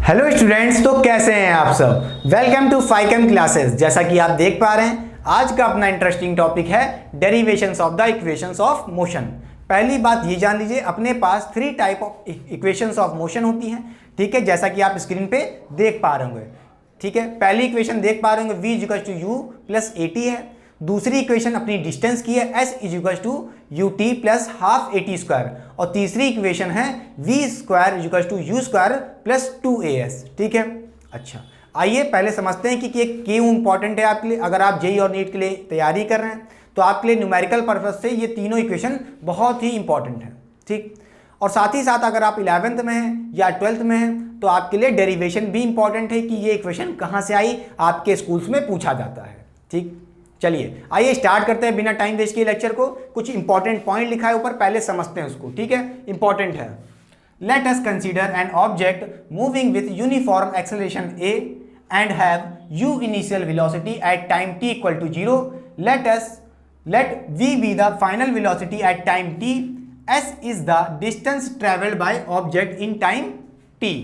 Hello students, तो कैसे हैं आप सब। Welcome to Phycom classes. जैसा कि आप देख पा रहे हैं, आज का अपना इंटरेस्टिंग टॉपिक है derivations of the equations of motion. पहली बात ये जान लीजिए, अपने पास 3 type of equations of motion होती हैं। ठीक है, जैसा कि आप स्क्रीन पे देख पा रहे होंगे। ठीक है, पहली इक्वेशन देख पा रहे होंगे v equal to u plus a t है। दूसरी इक्वेशन अपनी डिस्टेंस की है, s is equal to u t plus half a t square. और तीसरी इक्वेशन है v square is equal to u square plus 2as। ठीक है, अच्छा आइए पहले समझते हैं कि क्यों इंपॉर्टेंट है आपके लिए। अगर आप जेई और नीट के लिए तैयारी कर रहे हैं तो आपके लिए न्यूमेरिकल पर्पज से ये तीनों इक्वेशन बहुत ही इंपॉर्टेंट है। ठीक, और साथ ही साथ अगर आप 11th में हैं या 12th में हैं तो आपके लिए डेरिवेशन भी इंपॉर्टेंट है कि ये इक्वेशन कहाँ से आई, आपके स्कूल्स में पूछा जाता है। ठीक, चलिए आइए स्टार्ट करते हैं बिना टाइम वेस्ट किए लेक्चर को। कुछ इंपॉर्टेंट पॉइंट लिखा है ऊपर, पहले समझते हैं उसको। ठीक है, इंपॉर्टेंट है। Let us consider an object moving with uniform acceleration a and have u initial velocity at time t equal to 0। Let v be the final velocity at time t, s is the distance travelled by object in time t।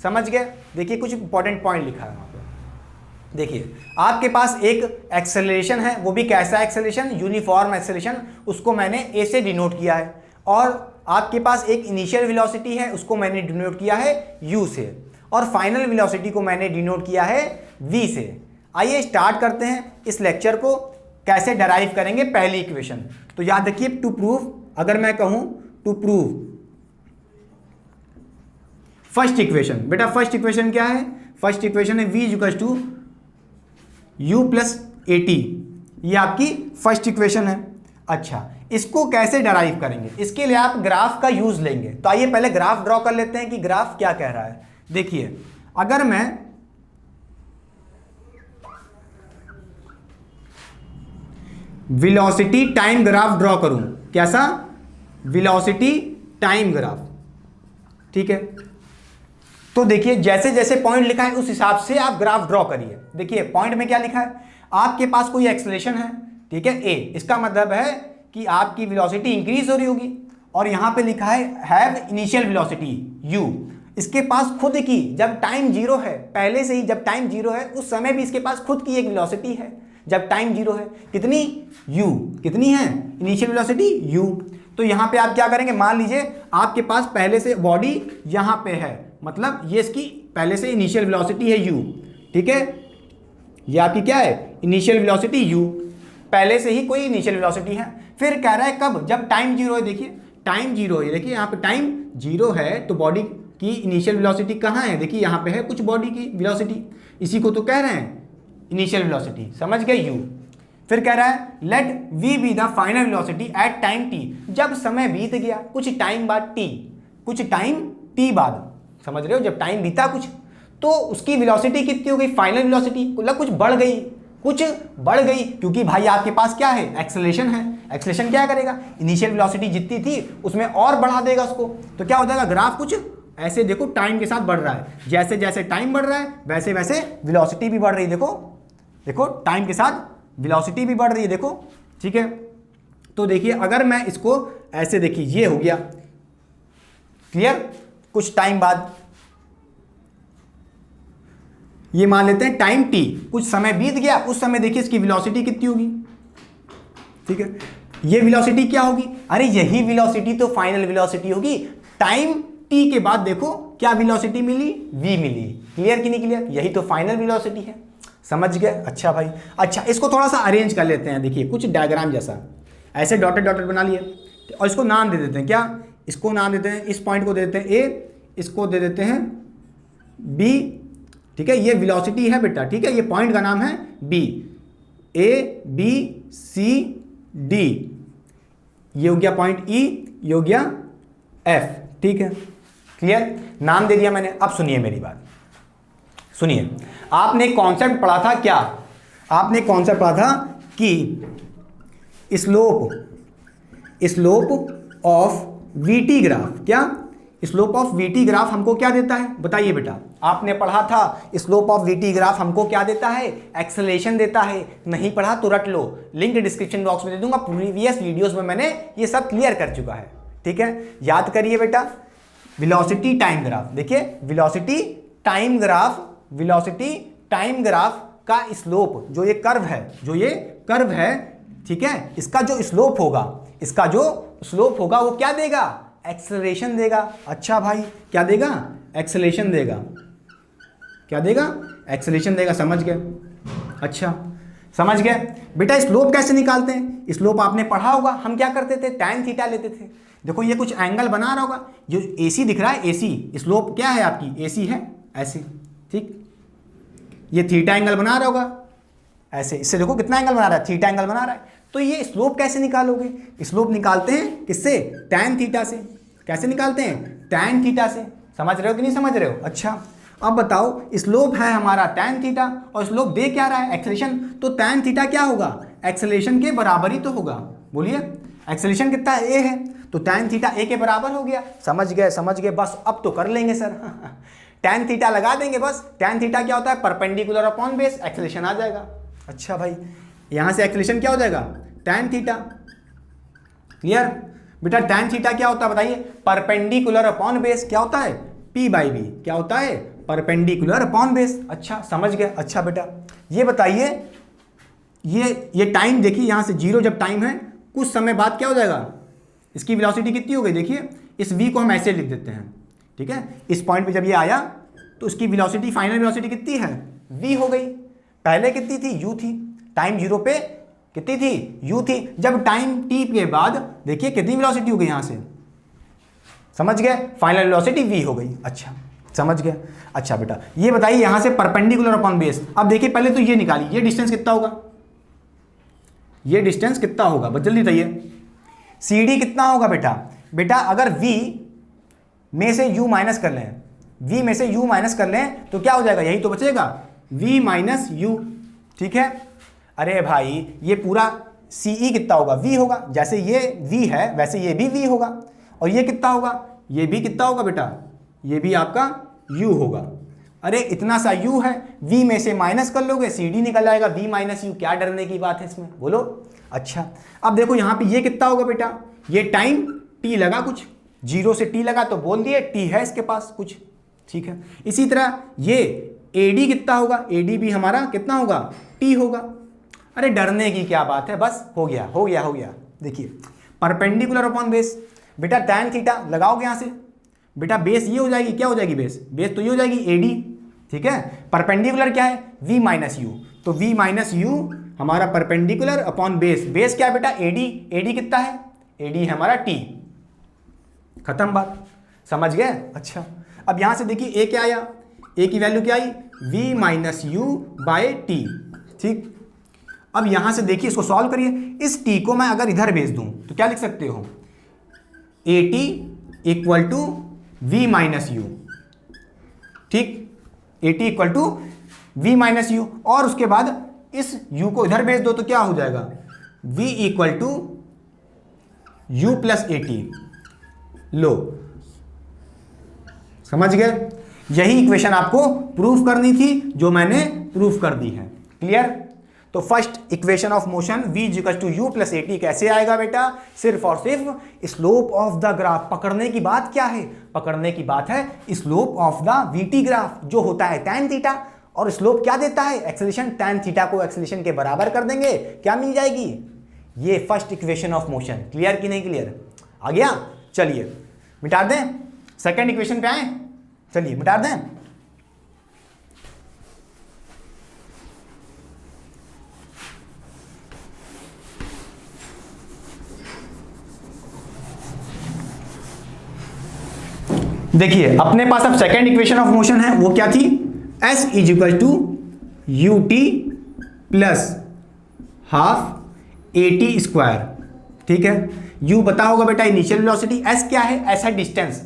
समझ गए। देखिए कुछ important point लिखा है वहां पे। देखिए आपके पास एक एक्सेलरेशन है, वो भी कैसा एक्सेलरेशन, यूनिफॉर्म एक्सेलरेशन, उसको मैंने a से डिनोट किया है। और आपके पास एक इनिशियल वेलोसिटी है, उसको मैंने डिनोट किया है u से। और फाइनल वेलोसिटी को मैंने डिनोट किया है v से। आइए स्टार्ट करते हैं इस लेक्चर को। कैसे डराइव करेंगे पहली इक्वेशन, तो याद रखिए टू प्रूव, अगर मैं कहूं टू प्रूव फर्स्ट इक्वेशन, बेटा फर्स्ट इक्वेशन क्या है, फर्स्ट इक्वेशन है v equal to u plus a t. ये आपकी फर्स्ट इक्वेशन है। अच्छा, इसको कैसे डराइव करेंगे, इसके लिए आप ग्राफ का यूज लेंगे। तो आइए पहले ग्राफ ड्रॉ कर लेते हैं कि ग्राफ क्या कह रहा है। देखिए अगर मैं वेलोसिटी टाइम ग्राफ ड्रॉ करूं, कैसा, वेलोसिटी टाइम ग्राफ। ठीक है, तो देखिए जैसे जैसे पॉइंट लिखा है उस हिसाब से आप ग्राफ ड्रॉ करिए। देखिए पॉइंट में क्या लिखा है, आपके पास कोई एक्सेलरेशन है, ठीक है a, इसका मतलब है कि आपकी वेलोसिटी इंक्रीज हो रही होगी। और यहां पे लिखा है हैव इनिशियल वेलोसिटी u, इसके पास खुद की, जब टाइम जीरो है, पहले से ही जब टाइम जीरो है उस समय भी इसके पास खुद की एक वेलोसिटी है जब टाइम जीरो है। कितनी, u, कितनी है इनिशियल वेलोसिटी u। तो यहां पे आप क्या करेंगे, मान लीजिए आपके पास पहले से बॉडी यहां पे है, मतलब ये इसकी पहले से इनिशियल वेलोसिटी है u। ठीक है, ये आपकी क्या है, इनिशियल वेलोसिटी u, पहले से ही कोई इनिशियल वेलोसिटी है। फिर कह रहा है कब, जब टाइम जीरो है। देखिए टाइम जीरो है, देखिए यहाँ पे टाइम जीरो है तो बॉडी की इनिशियल वेलोसिटी कहाँ है, देखिए यहाँ पे है कुछ बॉडी की वेलोसिटी, इसी को तो कह रहे हैं इनिशियल वेलोसिटी। समझ गए u। फिर कह रहा है let v be the final velocity at time t, जब समय बीत गया कुछ टाइम बाद t, कुछ टाइम t बाद, समझ रहे हो, जब टाइम बीता कुछ तो उसकी वेलोसिटी कितनी हो गई, फाइनल वेलोसिटी, मतलब कुछ बढ़ गई, कुछ बढ़ गई, क्योंकि भाई आपके पास क्या है, एक्सेलरेशन है। एक्सेलरेशन क्या करेगा, इनिशियल वेलोसिटी जितनी थी उसमें और बढ़ा देगा उसको। तो क्या हो जाएगा, ग्राफ कुछ ऐसे देखो टाइम के साथ बढ़ रहा है। जैसे जैसे टाइम बढ़ रहा है वैसे वैसे वेलोसिटी भी बढ़ रही है। देखो देखो टाइम के साथ वेलोसिटी भी बढ़ रही है, देखो। ठीक है, तो देखिए अगर मैं इसको ऐसे, देखिए ये हो गया क्लियर, कुछ टाइम बाद ये मान लेते हैं टाइम t, कुछ समय बीत गया, उस समय देखिए इसकी वेलोसिटी कितनी होगी। ठीक है, ये वेलोसिटी क्या होगी, अरे यही वेलोसिटी तो फाइनल वेलोसिटी होगी। टाइम t के बाद देखो क्या वेलोसिटी मिली, v मिली। क्लियर कि नहीं क्लियर, यही तो फाइनल वेलोसिटी है। समझ गए। अच्छा भाई, अच्छा इसको थोड़ा सा अरेंज कर लेते हैं। देखिए कुछ डायग्राम जैसा ऐसे डॉटेड डॉटेड बना लिए और इसको नाम दे देते हैं। क्या, इसको नाम देते हैं, इस पॉइंट को दे देते हैं a, इसको दे देते हैं b। ठीक है, ये वेलोसिटी है बेटा। ठीक है, ये पॉइंट का नाम है b, a b c d, ये हो गया पॉइंट e, ये हो गया f। ठीक है, क्लियर, नाम दे दिया मैंने। अब सुनिए मेरी बात, सुनिए, आपने कॉन्सेप्ट पढ़ा था, क्या आपने कॉन्सेप्ट पढ़ा था कि स्लोप ऑफ वीटी ग्राफ, क्या स्लोप ऑफ वीटी ग्राफ हमको क्या देता है, बताइए बेटा। आपने पढ़ा था स्लोप ऑफ वीटी ग्राफ हमको क्या देता है, एक्सेलरेशन देता है। नहीं पढ़ा तो रट लो, लिंक डिस्क्रिप्शन बॉक्स में दे दूंगा, प्रीवियस वीडियोस में मैंने ये सब क्लियर कर चुका है। ठीक है, याद करिए बेटा, वेलोसिटी टाइम ग्राफ, देखिए velocity time graph, velocity time graph का स्लोप, जो ये कर्व है, ठीक है, इसका जो स्लोप होगा वो क्या देगा? एक्सेलरेशन देगा। अच्छा भाई, क्या देगा? एक्सेलरेशन देगा। क्या देगा? एक्सेलरेशन देगा। समझ गए? अच्छा, समझ गए बेटा। स्लोप कैसे निकालते हैं? स्लोप आपने पढ़ा होगा। हम क्या करते थे? tan थीटा लेते थे। देखो ये कुछ एंगल बना रहा होगा, जो AC दिख रहा है, AC स्लोप क्या है आपकी? AC है, ऐसे, ठीक। ये थीटा एंगल बना रहा होगा ऐसे, इससे देखो कितना एंगल बना रहा है, थीटा एंगल बना रहा है। तो ये स्लोप कैसे निकालोगे? स्लोप निकालते हैं किससे? tan थीटा से। कैसे निकालते हैं? tan थीटा से। समझ रहे हो कि नहीं समझ रहे हो? अच्छा, अब बताओ, स्लोप है हमारा tan थीटा और स्लोप दे क्या रहा है? एक्सेलरेशन। तो tan थीटा क्या होगा? एक्सेलरेशन के बराबर ही तो होगा। बोलिए, एक्सेलरेशन कितना है? a है, तो tan थीटा a के बराबर हो गया। समझ गए। बस अब तो कर लेंगे सर। tan थीटा लगा देंगे बस। tan थीटा क्या होता है? परपेंडिकुलर अपॉन बेस, एक्सेलरेशन आ जाएगा। अच्छा भाई, यहां से एक्सेलरेशन क्या हो जाएगा? tan theta. क्लियर बेटा? tan थीटा क्या होता है बताइए? Perpendicular upon base. क्या होता है? p/v। क्या होता है? Perpendicular upon base. अच्छा, समझ गए। अच्छा बेटा, ये बताइए, ये टाइम देखिए, यहां से 0 जब टाइम है, कुछ समय बाद क्या हो जाएगा? इसकी वेलोसिटी कितनी हो गई? देखिए, इस v को हम ऐसे लिख देते हैं, ठीक है। इस पॉइंट पे जब ये आया तो इसकी वेलोसिटी, फाइनल वेलोसिटी कितनी है? v हो गई। पहले कितनी थी? u थी। टाइम 0 पे कितनी थी? u थी। जब टाइम t के बाद देखिए कितनी वेलोसिटी हो गई यहां से? समझ गए? फाइनल वेलोसिटी v हो गई। अच्छा, समझ गए। अच्छा बेटा, ये बताइए यहां से परपेंडिकुलर अपॉन बेस। अब देखिए, पहले तो ये निकालिए, ये डिस्टेंस कितना होगा? ये डिस्टेंस कितना होगा? बस जल्दी बताइए। CD कितना होगा बेटा? बेटा अगर v में से u माइनस कर लें, v में से u माइनस कर लें तो क्या हो जाएगा? यही तो बचेगा, v माइनस u, ठीक है। अरे भाई, ये पूरा CE कितना होगा? v होगा। जैसे ये v है वैसे ये भी v होगा। और ये कितना होगा? ये भी कितना होगा बेटा? ये भी आपका u होगा। अरे इतना सा u है, v में से माइनस कर लोगे, CD निकल आएगा, v माइनस u। क्या डरने की बात है इसमें? बोलो। अच्छा, अब देखो यहाँ पे ये कितना होगा बेटा? ये टाइम t लगा, कुछ 0 से t लगा तो बोल दिए t है इसके पास कुछ, ठीक है। इसी तरह ये AD कितना होगा? AD भी हमारा कितना होगा? t होगा। अरे डरने की क्या बात है, बस हो गया। देखिए, परपेंडिकुलर अपॉन बेस। बेटा tan थीटा लगाओगे यहां से, बेटा बेस ये हो जाएगी, क्या हो जाएगी? बेस तो ये हो जाएगी AD, ठीक है। परपेंडिकुलर क्या है? v minus u। तो v माइनस u हमारा परपेंडिकुलर अपॉन बेस क्या है बेटा? AD कितना है? AD है हमारा t। खत्म बात। समझ गए? अच्छा, अब यहां से देखिए a क्या आया? a की वैल्यू क्या आई? v minus u by t, ठीक। अब यहां से देखिए, इसको सॉल्व करिए। इस t को मैं अगर इधर भेज दूं तो क्या लिख सकते हो? AT equal to v minus u, ठीक। AT equal to v minus u, और उसके बाद इस u को इधर भेज दो तो क्या हो जाएगा? v equal to u plus AT। लो, समझ गए? यही इक्वेशन आपको प्रूफ करनी थी, जो मैंने प्रूफ कर दी है। क्लियर? तो first equation of motion v equal to u plus AT कैसे आएगा बेटा? सिर्फ और सिर्फ स्लोप ऑफ द ग्राफ। पकड़ने की बात क्या है? पकड़ने की बात है slope of the VT graph, जो होता है tan थीटा, और स्लोप क्या देता है? एक्सेलरेशन। tan थीटा को एक्सेलरेशन के बराबर कर देंगे, क्या मिल जाएगी? ये first equation of motion. Clear कि नहीं क्लियर? आ गया? चलिए मिटा दें, सेकेंड इक्वेशन पे आए। चलिए मिटा दें। देखिए, अपने पास अब सेकेंड इक्वेशन ऑफ मोशन है, वो क्या थी? S is equal to ut plus half AT square, ठीक है। u पता होगा बेटा इनिशियल वेलोसिटी, s क्या है? s है डिस्टेंस।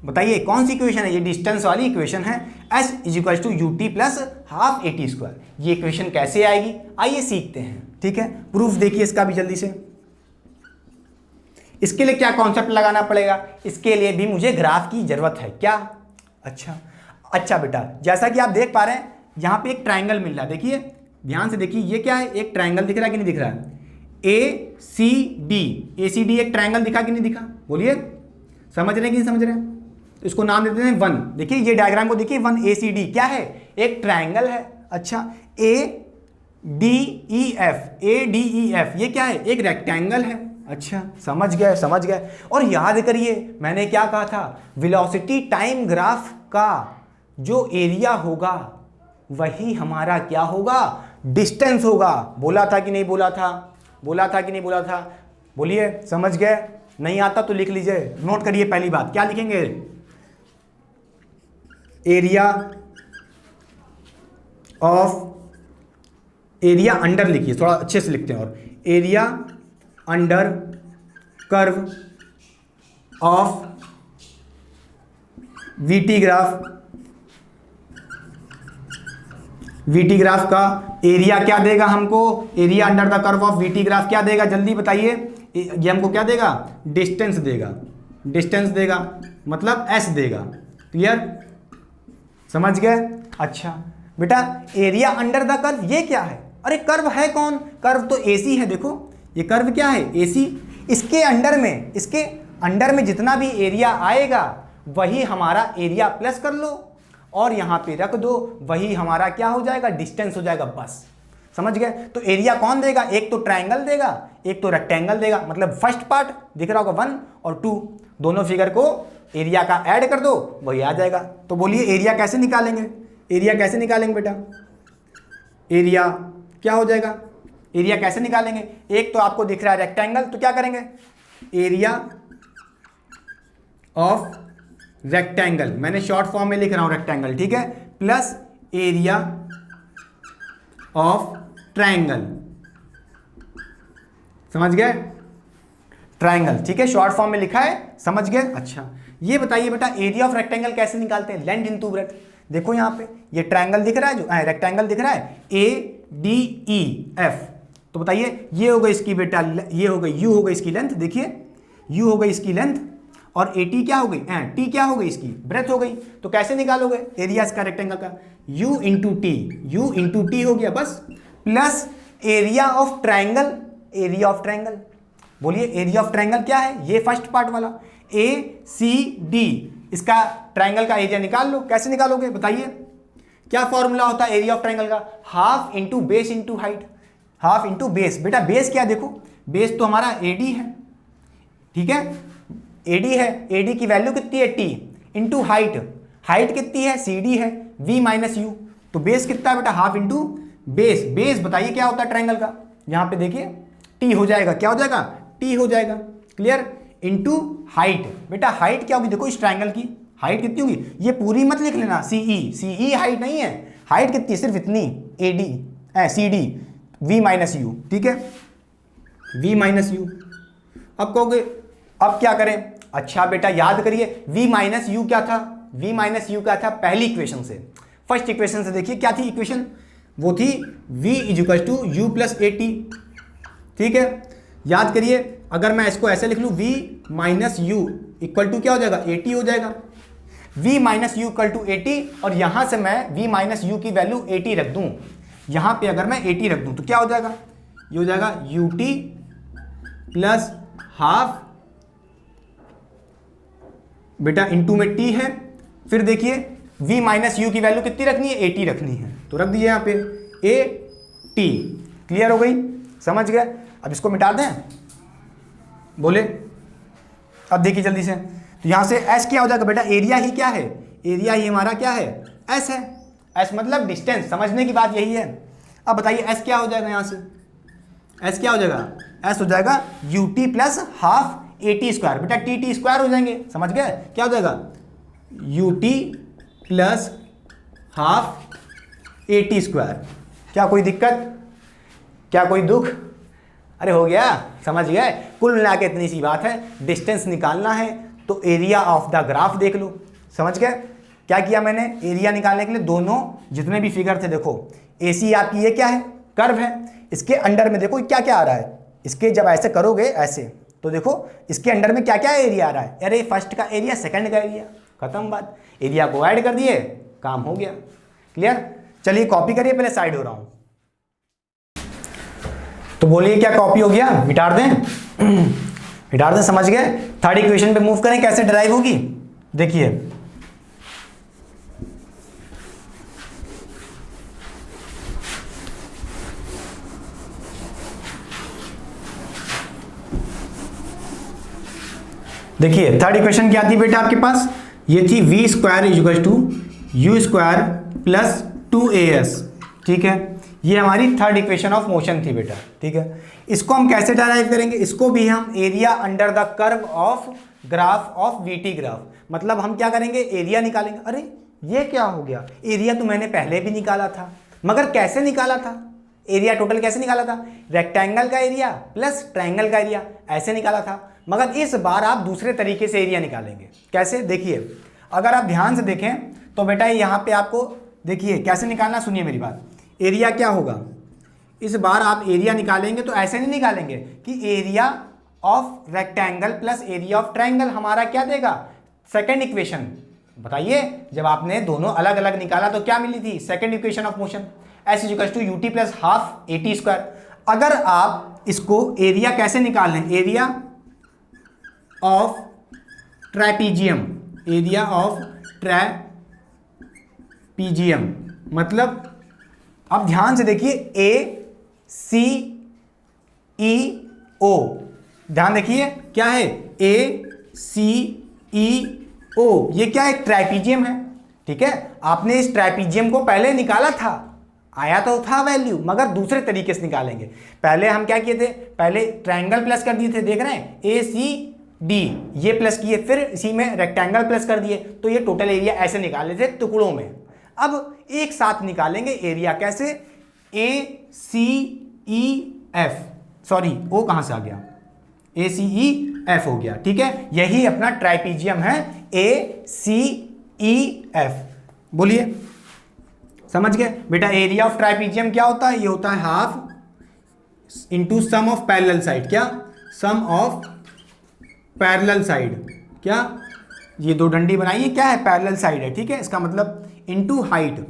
बताइए कौन सी इक्वेशन है? ये डिस्टेंस वाली इक्वेशन है। s is equal to ut plus half AT square. ये इक्वेशन कैसे आएगी? आइए सीखते हैं, ठीक है। प्रूफ देखिए इसका भी जल्दी से। इसके लिए क्या कॉन्सेप्ट लगाना पड़ेगा? इसके लिए भी मुझे ग्राफ की जरूरत है। क्या? अच्छा बेटा, जैसा कि आप देख पा रहे हैं, यहां पे एक ट्रायंगल मिल रहा है। देखिए, ध्यान से देखिए, ये क्या है? एक ट्रायंगल दिख रहा है कि नहीं दिख रहा है? ACD एक ट्रायंगल दिखा कि नहीं दिखा? बोलिए, समझ रहे हैं कि नहीं समझ रहे हैं? तो इसको नाम देते हैं 1। देखिए ये डायग्राम को देखिए 1 ACD क्या है, एक ट्रायंगल है। अच्छा ADEF ये क्या है, एक रेक्टेंगल है। अच्छा समझ गए समझ गए। और याद करिए मैंने क्या कहा था, वेलोसिटी टाइम ग्राफ का जो एरिया होगा वही हमारा क्या होगा, डिस्टेंस होगा। बोला था कि नहीं बोला था, बोला था कि नहीं बोला था, बोलिए समझ गए। नहीं आता तो लिख लीजिए, नोट करिए। पहली बात क्या लिखेंगे, एरिया ऑफ, एरिया अंडर लिखिए, थोड़ा अच्छे से लिखते हैं, और area under curve of VT graph, VT graph का एरिया क्या देगा हमको, area under the curve of VT graph क्या देगा, जल्दी बताइए। ये हमको क्या देगा, डिस्टेंस देगा, डिस्टेंस देगा मतलब एस देगा। क्लियर, समझ गए। अच्छा बेटा एरिया अंडर द कर्व ये क्या है, अरे कर्व है कौन, कर्व तो एसी है। देखो ये कर्व क्या है, एसी। इसके अंडर में जितना भी एरिया आएगा वही हमारा एरिया प्लस कर लो और यहां पे रख दो, वही हमारा क्या हो जाएगा, डिस्टेंस हो जाएगा। बस समझ गए। तो एरिया कौन देगा, एक तो ट्रायंगल देगा, एक तो रेक्टेंगल देगा। मतलब फर्स्ट पार्ट दिख रहा होगा 1 और 2, दोनों फिगर को एरिया का ऐड कर दो वही आ जाएगा। तो बोलिए एरिया कैसे निकालेंगे, एरिया कैसे निकालेंगे बेटा, एरिया क्या हो जाएगा, एरिया कैसे निकालेंगे। एक तो आपको दिख रहा है रेक्टेंगल, तो क्या करेंगे, एरिया ऑफ रेक्टेंगल, मैंने शॉर्ट फॉर्म में लिख रहा हूं रेक्टेंगल, ठीक है, प्लस एरिया ऑफ ट्रायंगल, समझ गए, ट्रायंगल, ठीक है, शॉर्ट फॉर्म में लिखा है, समझ गए। अच्छा ये बताइए बेटा एरिया ऑफ रेक्टेंगल कैसे निकालते हैं, लेंथ इनटू ब्रेड्थ। देखो यहां पे ये ट्रायंगल दिख रहा है, जो रेक्टेंगल दिख रहा है ADEF, तो बताइए ये हो गई इसकी बेटा, ये हो गई यू हो गई इसकी लेंथ, देखिए यू हो गई इसकी लेंथ, और AT क्या हो गई, T क्या हो गई इसकी ब्रेथ हो गई। तो कैसे निकालोगे एरिया इसका रेक्टेंगल का, U इंटू टी हो गया बस, plus area of triangle, area of triangle, बोलिए एरिया ऑफ ट्रायंगल क्या है, ये फर्स्ट पार्ट वाला ACD, इसका ट्रायंगल का एरिया निकाल लो। कैसे निकालोगे बताइए, क्या फॉर्मूला होता है एरिया ऑफ ट्रायंगल का, half into base into height, half into base. बेटा बेस क्या, देखो बेस तो हमारा AD है, ठीक है, AD है, AD की वैल्यू कितनी है T इंटू हाइट, हाइट कितनी है CD है V माइनस U, तो बेस कितना है बेटा, हाफ इंटू बेस। बेस बताइए क्या होता है ट्रायंगल का, यहां पे देखिए T हो जाएगा, क्या हो जाएगा, T हो जाएगा। क्लियर, इंटू हाइट, बेटा हाइट क्या होगी, देखो इस ट्रायंगल की हाइट कितनी होगी, ये पूरी मत लिख लेना, CE हाइट नहीं है, हाइट कितनी है सिर्फ इतनी, CD V माइनस U, ठीक है, V माइनस U। अब कहोगे अब क्या करें, अच्छा बेटा याद करिए V माइनस यू क्या था, V माइनस यू क्या था, पहली इक्वेशन से, फर्स्ट इक्वेशन से देखिए क्या थी इक्वेशन, वो थी V equal to u plus AT, ठीक है। याद करिए अगर मैं इसको ऐसे लिख लूँ V minus u equal to क्या हो जाएगा, AT हो जाएगा, V minus u equal to AT, और यहां से मैं V माइनस यू की वैल्यू AT रख दूं, यहां पे अगर मैं AT रख दूं तो क्या हो जाएगा, ये हो जाएगा UT प्लस हाफ बेटा इंटू में T है, फिर देखिए V माइनस यू की वैल्यू कितनी रखनी है, AT रखनी है, तो रख दीजिए यहाँ पे AT। क्लियर हो गई, समझ गए। अब इसको मिटा दें, बोले अब देखिए जल्दी से, तो यहां से S क्या हो जाएगा बेटा, एरिया ही क्या है, एरिया ही हमारा क्या है, S है, S मतलब डिस्टेंस, समझने की बात यही है। अब बताइए S क्या हो जाएगा, यहां से S क्या हो जाएगा, S हो जाएगा UT plus half AT square, बेटा TT स्क्वायर हो जाएंगे, समझ गए, क्या हो जाएगा UT plus half AT square. क्या कोई दिक्कत, क्या कोई दुख, अरे हो गया, समझ गए। कुल मिला के इतनी सी बात है, डिस्टेंस निकालना है तो एरिया ऑफ द ग्राफ देख लो, समझ गए। क्या किया मैंने, एरिया निकालने के लिए दोनों जितने भी फिगर थे, देखो AC आपकी ये क्या है, कर्व है, इसके अंडर में देखो क्या क्या आ रहा है, इसके जब ऐसे करोगे ऐसे, तो देखो इसके अंडर में क्या क्या एरिया आ रहा है, अरे फर्स्ट का एरिया, सेकंड का एरिया, खत्म बात, एरिया को ऐड कर दिए, काम हो गया। क्लियर, चलिए कॉपी करिए, पहले साइड हो रहा हूं, तो बोलिए क्या कॉपी हो गया, मिटा दें, मिटा दें, समझ गए। थर्ड इक्वेशन पे मूव करें, कैसे डिराइव होगी, देखिए देखिए थर्ड इक्वेशन क्या थी बेटा आपके पास, ये थी v square equal to u square plus 2as, ठीक है। ये हमारी थर्ड इक्वेशन ऑफ मोशन थी बेटा, ठीक है। इसको हम कैसे डिराइव करेंगे, इसको भी हम area under the curve of graph of VT graph, मतलब हम क्या करेंगे, एरिया निकालेंगे। अरे ये क्या हो गया, एरिया तो मैंने पहले भी निकाला था, मगर कैसे निकाला था, एरिया टोटल कैसे निकाला था, रेक्टेंगल का एरिया प्लस ट्रायंगल का एरिया ऐसे निकाला था, मगर इस बार आप दूसरे तरीके से एरिया निकालेंगे। कैसे, देखिए अगर आप ध्यान से देखें तो बेटा यहाँ पे आपको देखिए कैसे निकालना, सुनिए मेरी बात। एरिया क्या होगा, इस बार आप एरिया निकालेंगे तो ऐसे नहीं निकालेंगे कि area of rectangle plus area of triangle हमारा क्या देगा, सेकंड इक्वेशन। बताइए जब आपने दोनों अलग अलग निकाला तो क्या मिली थी, second equation of motion, s equal to u t plus half a t square. अगर आप इसको एरिया कैसे निकाल लें, area of trapezium, area of trapezium मतलब अब ध्यान से देखिए ए सी ई ओ, ध्यान देखिए क्या है, ए सी ई ओ, ये क्या है, ट्रैपीजियम है, ठीक है। आपने इस ट्रैपीजियम को पहले निकाला था, आया तो था वैल्यू, मगर दूसरे तरीके से निकालेंगे। पहले हम क्या किए थे, पहले ट्रायंगल प्लस कर दिए थे, देख रहे हैं ए सी डी, ये प्लस किए, फिर इसी में रेक्टेंगल प्लस कर दिए, तो ये टोटल एरिया ऐसे निकाले थे टुकड़ों में। अब एक साथ निकालेंगे एरिया, कैसे, ए सी ई एफ, सॉरी ओ कहां से आ गया, ए सी ई एफ हो गया, ठीक है। यही अपना ट्राइपीजियम है, ए सी ई एफ। बोलिए, समझ गए बेटा। एरिया ऑफ ट्राइपीजियम क्या होता है, ये होता है half into sum of parallel side, क्या, सम ऑफ पैरेलल साइड, क्या, ये दो डंडी बनाइए, क्या है, पैरेलल साइड है, ठीक है। इसका मतलब इंटू हाइट,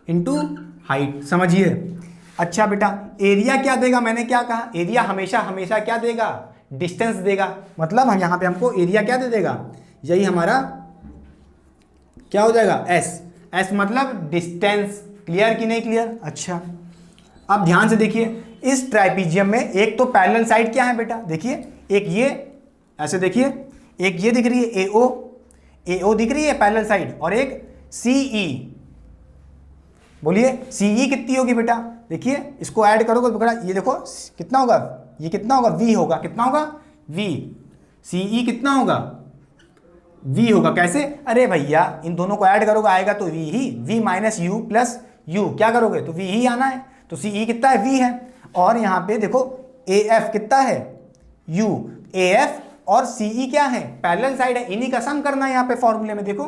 इंटू हाइट, समझिए। अच्छा बेटा, एरिया क्या देगा, मैंने क्या कहा, एरिया हमेशा हमेशा क्या देगा, डिस्टेंस देगा, मतलब हम यहां पे हमको एरिया क्या दे देगा, यही हमारा क्या हो जाएगा, एस, एस मतलब डिस्टेंस। क्लियर कि नहीं क्लियर, अच्छा। अब ध्यान से देखिए, इस ट्राइपीजियम में एक तो पैरेलल साइड क्या है बेटा, देखिए, एक ये ऐसे देखिए, एक ये दिख रही है एओ, एओ दिख रही है पैरेलल साइड, और एक सीई। बोलिए सीई कितनी होगी बेटा, देखिए इसको ऐड करोगे तो बेटा ये देखो कितना होगा, ये कितना होगा, वी होगा, कितना होगा, वी, सीई कितना होगा, वी होगा। कैसे, अरे भैया इन दोनों को ऐड करोगे आएगा तो वी ही, v minus u plus u, क्या करोगे तो वी ही आना है, तो सीई कितना है, वी है। और यहाँ पे देखो ए एफ कितना है, यू, ए एफ और सीई क्या है, पैरेलल साइड है, इन्हीं का सम करना है यहाँ पे फॉर्मूले में, देखो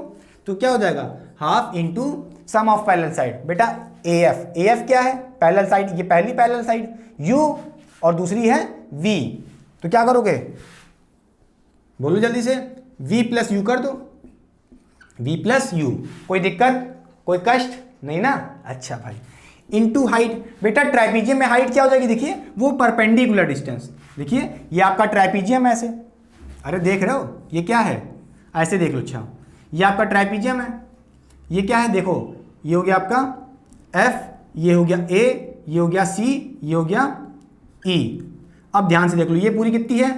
तो क्या हो जाएगा, half into sum of parallel side. बेटा ए एफ क्या है, पैरेलल साइड, ये पहली पैरेलल साइड, यू और दूसरी है वी, तो क्या करोगे, बोलो जल्दी से, v प्लस यू कर दो, v प्लस यू, कोई दिक्कत, कोई कष्ट नहीं ना, अच्छा भाई। इनटू हाइट, बेटा ट्राइपीजियम में हाइट क्या हो जाएगी, देखिए वो परपेंडिकुलर डिस्टेंस, देखिए ये आपका ट्राइपीजियम ऐसे, अरे देख रहे हो ये क्या है, ऐसे देख लो, अच्छा ये आपका ट्राइपीजियम है, ये क्या है, देखो ये हो गया आपका F, ये हो गया A, ये हो गया C, ये हो गया E। अब ध्यान से देख लो, ये पूरी कितनी है,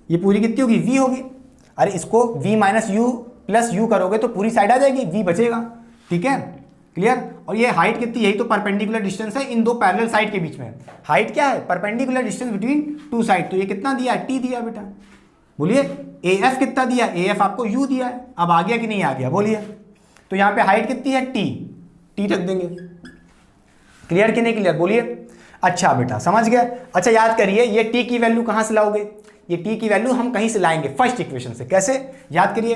ये पूरी कितनी होगी, V होगी। अरे इसको v minus u plus you करोगे तो पूरी साइड आ जाएगी, v बचेगा, ठीक है, क्लियर। और ये हाइट कितनी, यही तो परपेंडिकुलर डिस्टेंस है इन दो पैरेलल साइड के बीच में, हाइट क्या है, perpendicular distance between two side, तो ये कितना दिया, t दिया बेटा। बोलिए ए एफ कितना दिया, ए एफ आपको u दिया है, अब आ गया कि नहीं आ गया, बोलिए। तो यहाँ पे हाइट कितनी है, t रख देंगे, क्लियर कि नहीं क्लियर, बोलिए। अच्छा बेटा समझ गए। अच्छा याद करिए, ये t की वैल्यू कहाँ से लाओगे, ये t की वैल्यू हम कहीं से लाएंगे, फर्स्ट इक्वेशन से। कैसे, याद करिए,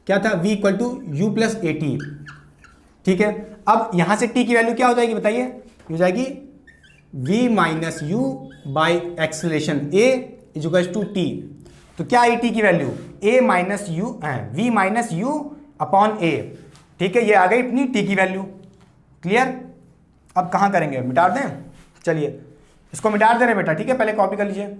क्या था, v equal to u plus a t, ठीक है। अब यहाँ से t की वैल्यू क्या हो जाएगी, बताइए, हो जाएगी v minus u by acceleration a is equal to t। तो क्या आई t की value, a minus u, v minus u upon a, ठीक है, ये आ गई अपनी t की वैल्यू, क्लियर। अब कहाँ करेंगे, मिटा दें, चलिए इसको मिटा दे रहे बेटा, ठीक है, पहले कॉपी कर लीजिए।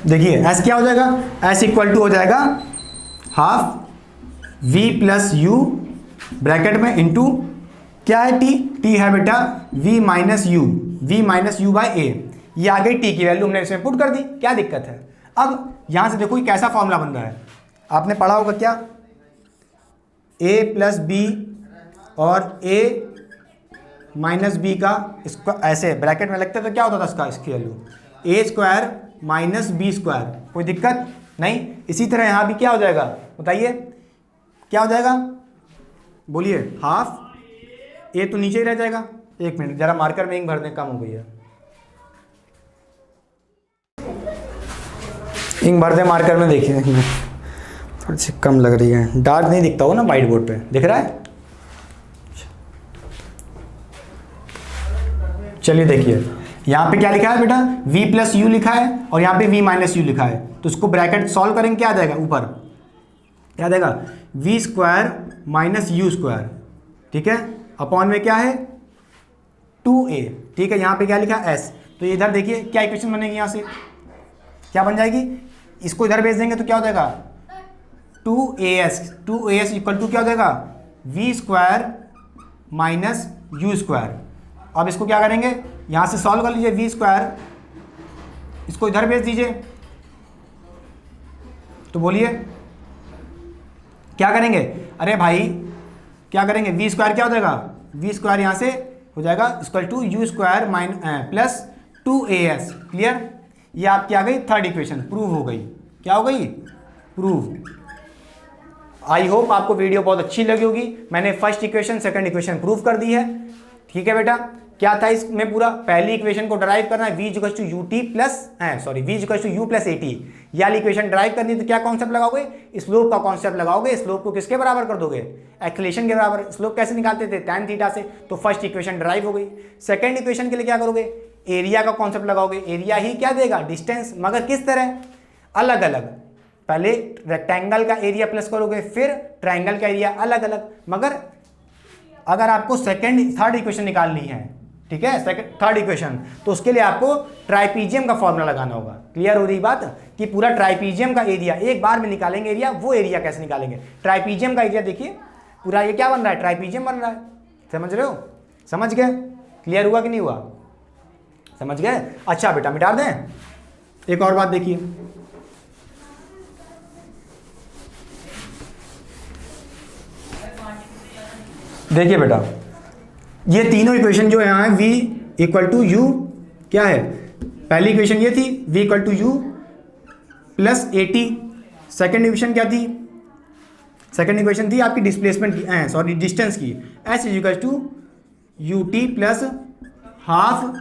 देखिए एस क्या हो जाएगा, एस इक्वल टू हो जाएगा half v plus you bracket में इंटू क्या है टी? टी है बेटा v माइनस यू बाय ए। ये आ गई टी की वैल्यू, हमने इसमें पुट कर दी, क्या दिक्कत है? अब यहां से देखो ये कैसा फॉर्मूला बन रहा है, आपने पढ़ा होगा क्या, a प्लस बी और a माइनस बी का इसको ऐसे ब्रैकेट में लगता है तो क्या होता था इसकी वैल्यू ए स्क्वायर माइनस बी स्क्वायर। कोई दिक्कत नहीं। इसी तरह यहाँ भी क्या हो जाएगा बताइए, क्या हो जाएगा बोलिए? हाफ ए तो नीचे ही रह जाएगा। एक मिनट जरा मार्कर में इंक भर दें, कम हो गई है, इंक भर दें मार्कर में। देखिए थोड़ी सी कम लग रही है, डार्क नहीं दिखता हो ना वाइट बोर्ड पे, दिख रहा है? चलिए देखिए यहाँ पे क्या लिखा है बेटा, v प्लस यू लिखा है और यहाँ पे v माइनस यू लिखा है, तो इसको ब्रैकेट सॉल्व करेंगे, क्या आ जाएगा ऊपर, क्या आ जाएगा v square minus you square, ठीक है, अपॉन में क्या है 2a, ठीक है। यहाँ पे क्या लिखा है s, तो इधर देखिए क्या इक्वेशन बनेगी, यहाँ से क्या बन जाएगी, इसको इधर भेज देंगे तो क्या हो जाएगा 2as इक्वल टू क्या हो जाएगा v square minus you square. अब इसको क्या करेंगे, यहाँ से सॉल्व कर लीजिए, वी स्क्वायर इसको इधर भेज दीजिए, तो बोलिए क्या करेंगे? अरे भाई क्या करेंगे, वी स्क्वायर क्या हो जाएगा, वी स्क्वायर यहाँ से हो जाएगा equal to u square plus 2as। Clear? ये आपकी आ गई थर्ड इक्वेशन, प्रूव हो गई। क्या हो गई? प्रूव। आई होप आपको वीडियो बहुत अच्छी लगी होगी। मैंने first equation second equation prove कर दी है, ठीक है बेटा। क्या था इसमें पूरा, पहली इक्वेशन को ड्राइव करना है, v equals to u t plus v equals to u plus a t, ये वाली इक्वेशन ड्राइव करनी है तो क्या कॉन्सेप्ट लगाओगे, स्लोप का कॉन्सेप्ट लगाओगे। स्लोप को किसके बराबर कर दोगे, एक्सेलरेशन के बराबर। स्लोप कैसे निकालते थे, tan थीटा से, तो फर्स्ट इक्वेशन ड्राइव हो गई। सेकंड इक्वेशन के लिए क्या करोगे, एरिया का कॉन्सेप्ट लगाओगे। एरिया ही क्या देगा, डिस्टेंस, मगर किस तरह, अलग अलग। पहले रेक्टेंगल का एरिया प्लस करोगे, फिर ट्राइंगल का एरिया, अलग अलग। मगर अगर आपको सेकंड थर्ड इक्वेशन निकालनी है, ठीक है, सेकंड थर्ड इक्वेशन, तो उसके लिए आपको ट्राइपीजियम का फॉर्मूला लगाना होगा। क्लियर हो रही बात, कि पूरा ट्राइपीजियम का एरिया एक बार में निकालेंगे एरिया। वो एरिया कैसे निकालेंगे, ट्राइपीजियम का एरिया देखिए पूरा ये क्या बन रहा है, ट्राइपीजियम बन रहा है। समझ रहे हो, समझ गए? क्लियर हुआ कि नहीं हुआ, समझ गए? अच्छा बेटा मिटा दें, एक और बात देखिए, देखिए बेटा ये तीनों इक्वेशन जो यहाँ है, v इक्वल टू यू क्या है, पहली इक्वेशन ये थी v equal to u plus a t. Second equation क्या थी, सेकेंड इक्वेशन थी आपकी डिस्प्लेसमेंट की, सॉरी डिस्टेंस की, s is equal to u t plus half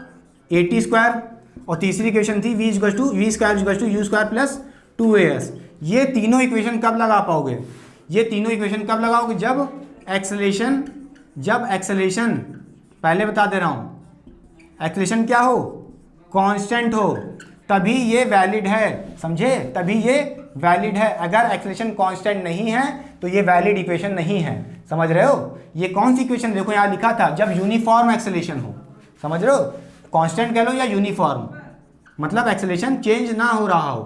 a t square. और तीसरी इक्वेशन थी v equal to v square equal to u square plus 2as। ये तीनों इक्वेशन कब लगा पाओगे, ये तीनों इक्वेशन कब लगाओगे, जब एक्सेलरेशन पहले बता दे रहा हूं, एक्सेलरेशन क्या हो, कांस्टेंट हो, तभी ये वैलिड है। समझे, तभी ये वैलिड है। अगर एक्सेलरेशन कांस्टेंट नहीं है तो ये वैलिड इक्वेशन नहीं है। समझ रहे हो, ये कौन सी इक्वेशन, देखो यहाँ लिखा था जब यूनिफॉर्म एक्सेलरेशन हो। समझ रहे हो, कांस्टेंट कह लो या यूनिफॉर्म, मतलब एक्सेलरेशन चेंज ना हो रहा हो।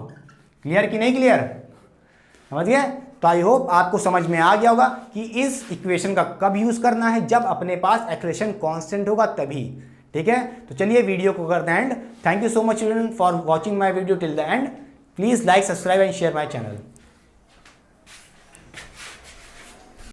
क्लियर कि नहीं क्लियर, समझ गए? तो आई होप आपको समझ में आ गया होगा कि इस इक्वेशन का कब यूज करना है, जब अपने पास एक्सेलरेशन कांस्टेंट होगा तभी। ठीक है, तो चलिए वीडियो को करते हैं and. Thank you so much children for watching my video till the end. Please like, subscribe and share my channel.